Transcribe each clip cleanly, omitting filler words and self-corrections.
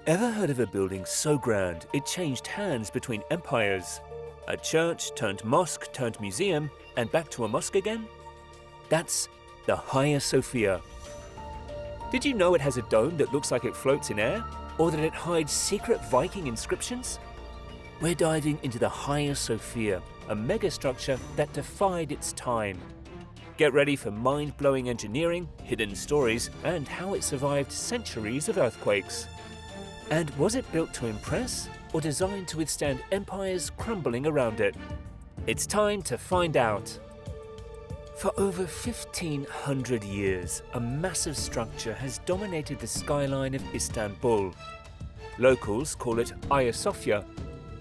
Ever heard of a building so grand it changed hands between empires? A church turned mosque turned museum and back to a mosque again? That's the Hagia Sophia. Did you know it has a dome that looks like it floats in air? Or that it hides secret Viking inscriptions? We're diving into the Hagia Sophia, a megastructure that defied its time. Get ready for mind-blowing engineering, hidden stories, and how it survived centuries of earthquakes. And was it built to impress, or designed to withstand empires crumbling around it? It's time to find out. For over 1,500 years, a massive structure has dominated the skyline of Istanbul. Locals call it Ayasofya,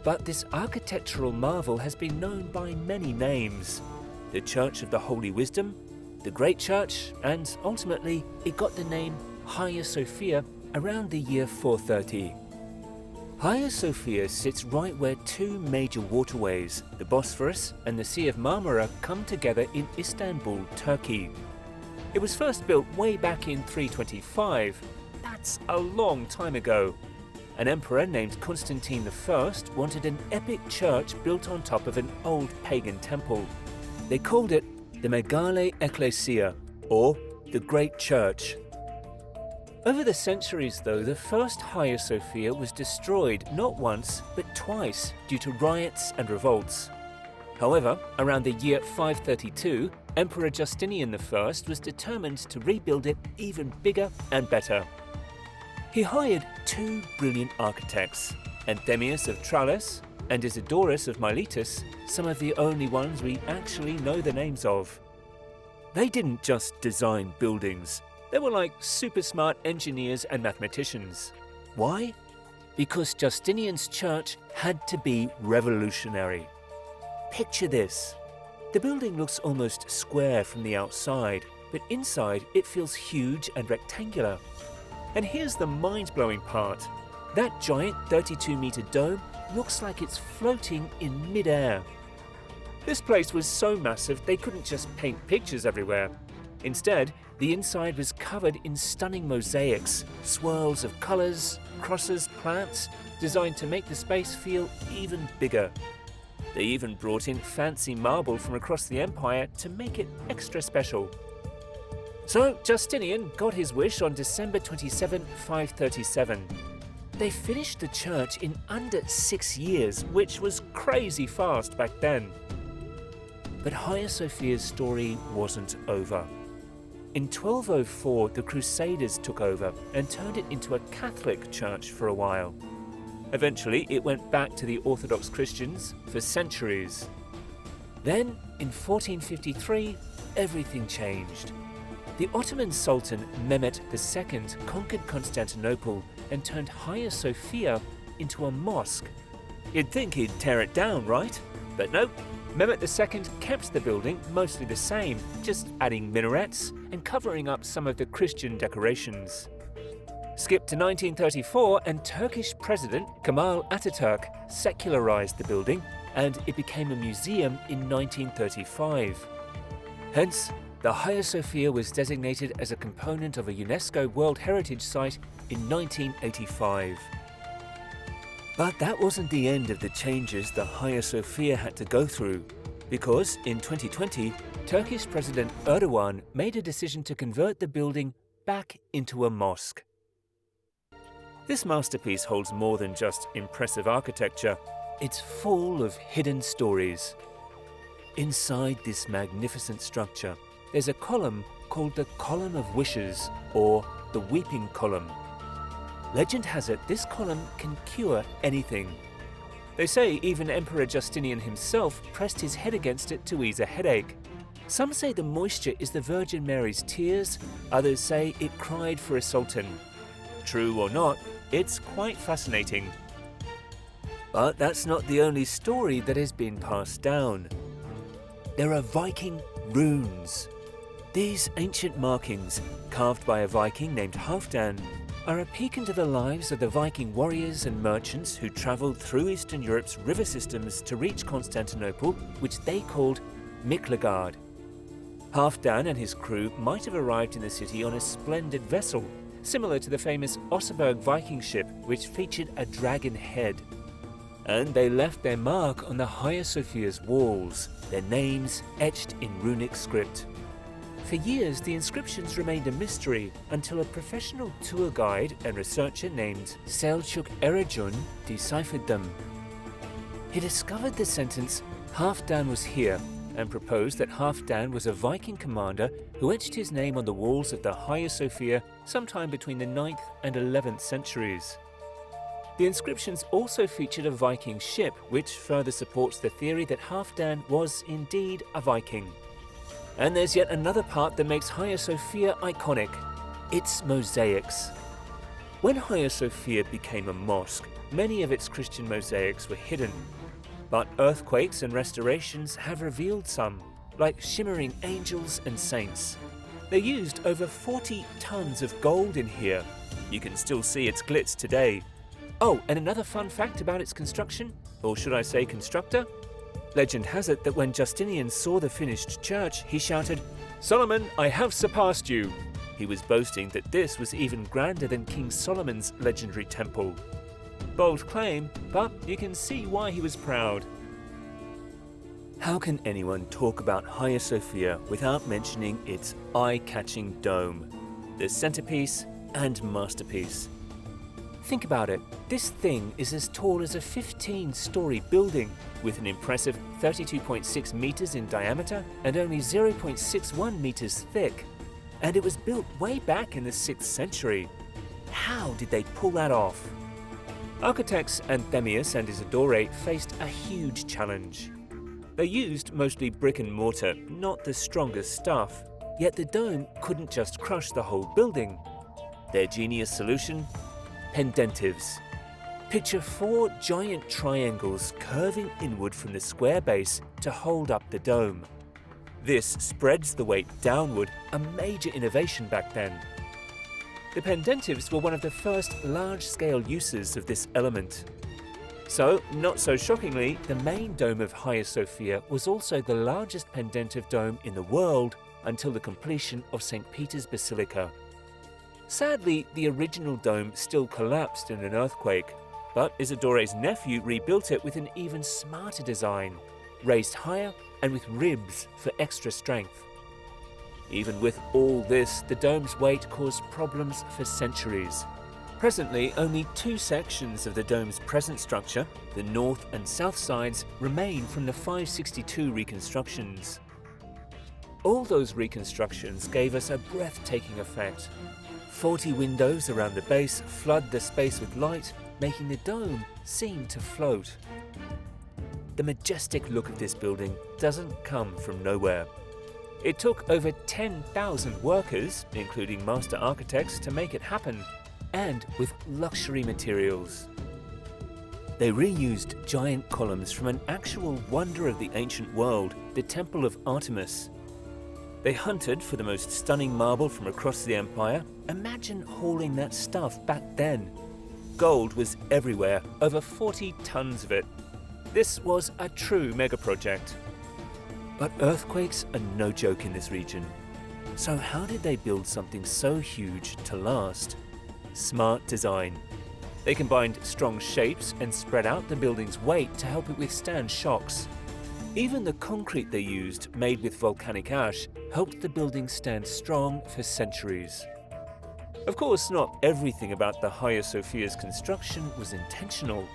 but this architectural marvel has been known by many names. The Church of the Holy Wisdom, the Great Church, and ultimately it got the name Hagia Sophia around the year 430. Hagia Sophia sits right where two major waterways, the Bosphorus and the Sea of Marmara, come together in Istanbul, Turkey. It was first built way back in 325. That's a long time ago. An emperor named Constantine I wanted an epic church built on top of an old pagan temple. They called it the Megale Ecclesia, or the Great Church. Over the centuries though, the first Hagia Sophia was destroyed not once but twice due to riots and revolts. However, around the year 532, Emperor Justinian I was determined to rebuild it even bigger and better. He hired two brilliant architects, Anthemius of Tralles and Isidorus of Miletus, some of the only ones we actually know the names of. They didn't just design buildings. They were like super smart engineers and mathematicians. Why? Because Justinian's church had to be revolutionary. Picture this. The building looks almost square from the outside, but inside it feels huge and rectangular. And here's the mind-blowing part. That giant 32-meter dome looks like it's floating in mid-air. This place was so massive they couldn't just paint pictures everywhere. Instead, the inside was covered in stunning mosaics, swirls of colors, crosses, plants, designed to make the space feel even bigger. They even brought in fancy marble from across the empire to make it extra special. So Justinian got his wish on December 27, 537. They finished the church in under 6 years, which was crazy fast back then. But Hagia Sophia's story wasn't over. In 1204, the Crusaders took over and turned it into a Catholic church for a while. Eventually, it went back to the Orthodox Christians for centuries. Then, in 1453, everything changed. The Ottoman Sultan Mehmet II conquered Constantinople and turned Hagia Sophia into a mosque. You'd think he'd tear it down, right? But nope. Mehmet II kept the building mostly the same, just adding minarets and covering up some of the Christian decorations. Skip to 1934 and Turkish President Kemal Atatürk secularized the building and it became a museum in 1935. Hence, the Hagia Sophia was designated as a component of a UNESCO World Heritage Site in 1985. But that wasn't the end of the changes the Hagia Sophia had to go through, because in 2020, Turkish President Erdogan made a decision to convert the building back into a mosque. This masterpiece holds more than just impressive architecture, it's full of hidden stories. Inside this magnificent structure, there's a column called the Column of Wishes, or the Weeping Column. Legend has it this column can cure anything. They say even Emperor Justinian himself pressed his head against it to ease a headache. Some say the moisture is the Virgin Mary's tears, others say it cried for a sultan. True or not, it's quite fascinating. But that's not the only story that has been passed down. There are Viking runes. These ancient markings, carved by a Viking named Halfdan, are a peek into the lives of the Viking warriors and merchants who travelled through Eastern Europe's river systems to reach Constantinople, which they called Miklagard. Halfdan and his crew might have arrived in the city on a splendid vessel, similar to the famous Oseberg Viking ship which featured a dragon head. And they left their mark on the Hagia Sophia's walls, their names etched in runic script. For years, the inscriptions remained a mystery until a professional tour guide and researcher named Selçuk Eracun deciphered them. He discovered the sentence, "Halfdan was here," and proposed that Halfdan was a Viking commander who etched his name on the walls of the Hagia Sophia sometime between the 9th and 11th centuries. The inscriptions also featured a Viking ship, which further supports the theory that Halfdan was indeed a Viking. And there's yet another part that makes Hagia Sophia iconic: its mosaics. When Hagia Sophia became a mosque, many of its Christian mosaics were hidden. But earthquakes and restorations have revealed some, like shimmering angels and saints. They used over 40 tons of gold in here. You can still see its glitz today. Oh, and another fun fact about its construction, or should I say constructor? Legend has it that when Justinian saw the finished church, he shouted, "Solomon, I have surpassed you." He was boasting that this was even grander than King Solomon's legendary temple. Bold claim, but you can see why he was proud. How can anyone talk about Hagia Sophia without mentioning its eye-catching dome, the centerpiece and masterpiece? Think about it, this thing is as tall as a 15-story building, with an impressive 32.6 meters in diameter and only 0.61 meters thick. And it was built way back in the 6th century. How did they pull that off? Architects Anthemius and Isidore faced a huge challenge. They used mostly brick and mortar, not the strongest stuff, yet the dome couldn't just crush the whole building. Their genius solution? Pendentives. Picture 4 giant triangles curving inward from the square base to hold up the dome. This spreads the weight downward, a major innovation back then. The pendentives were one of the first large-scale uses of this element. So, not so shockingly, the main dome of Hagia Sophia was also the largest pendentive dome in the world until the completion of St. Peter's Basilica. Sadly, the original dome still collapsed in an earthquake, but Isidore's nephew rebuilt it with an even smarter design, raised higher and with ribs for extra strength. Even with all this, the dome's weight caused problems for centuries. Presently, only 2 sections of the dome's present structure, the north and south sides, remain from the 562 reconstructions. All those reconstructions gave us a breathtaking effect. 40 windows around the base flood the space with light, making the dome seem to float. The majestic look of this building doesn't come from nowhere. It took over 10,000 workers, including master architects, to make it happen, and with luxury materials. They reused giant columns from an actual wonder of the ancient world, the Temple of Artemis. They hunted for the most stunning marble from across the empire. Imagine hauling that stuff back then. Gold was everywhere, over 40 tons of it. This was a true mega project. But earthquakes are no joke in this region. So how did they build something so huge to last? Smart design. They combined strong shapes and spread out the building's weight to help it withstand shocks. Even the concrete they used, made with volcanic ash, helped the building stand strong for centuries. Of course, not everything about the Hagia Sophia's construction was intentional.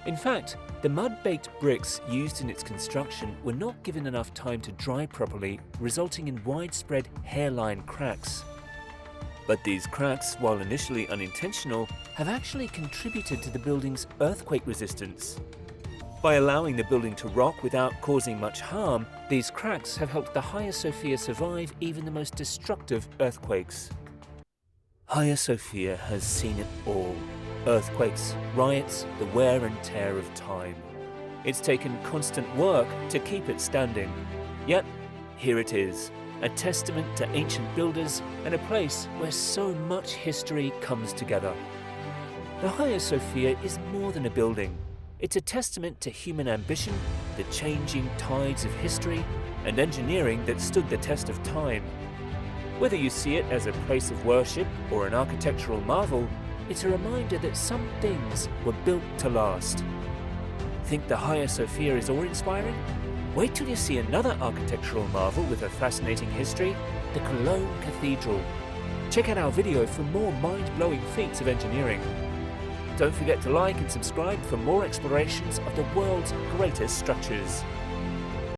In fact, the mud-baked bricks used in its construction were not given enough time to dry properly, resulting in widespread hairline cracks. But these cracks, while initially unintentional, have actually contributed to the building's earthquake resistance. By allowing the building to rock without causing much harm, these cracks have helped the Hagia Sophia survive even the most destructive earthquakes. Hagia Sophia has seen it all. Earthquakes, riots, the wear and tear of time. It's taken constant work to keep it standing. Yet, here it is, a testament to ancient builders and a place where so much history comes together. The Hagia Sophia is more than a building. It's a testament to human ambition, the changing tides of history, and engineering that stood the test of time. Whether you see it as a place of worship or an architectural marvel, it's a reminder that some things were built to last. Think the Hagia Sophia is awe-inspiring? Wait till you see another architectural marvel with a fascinating history, the Cologne Cathedral. Check out our video for more mind-blowing feats of engineering. Don't forget to like and subscribe for more explorations of the world's greatest structures.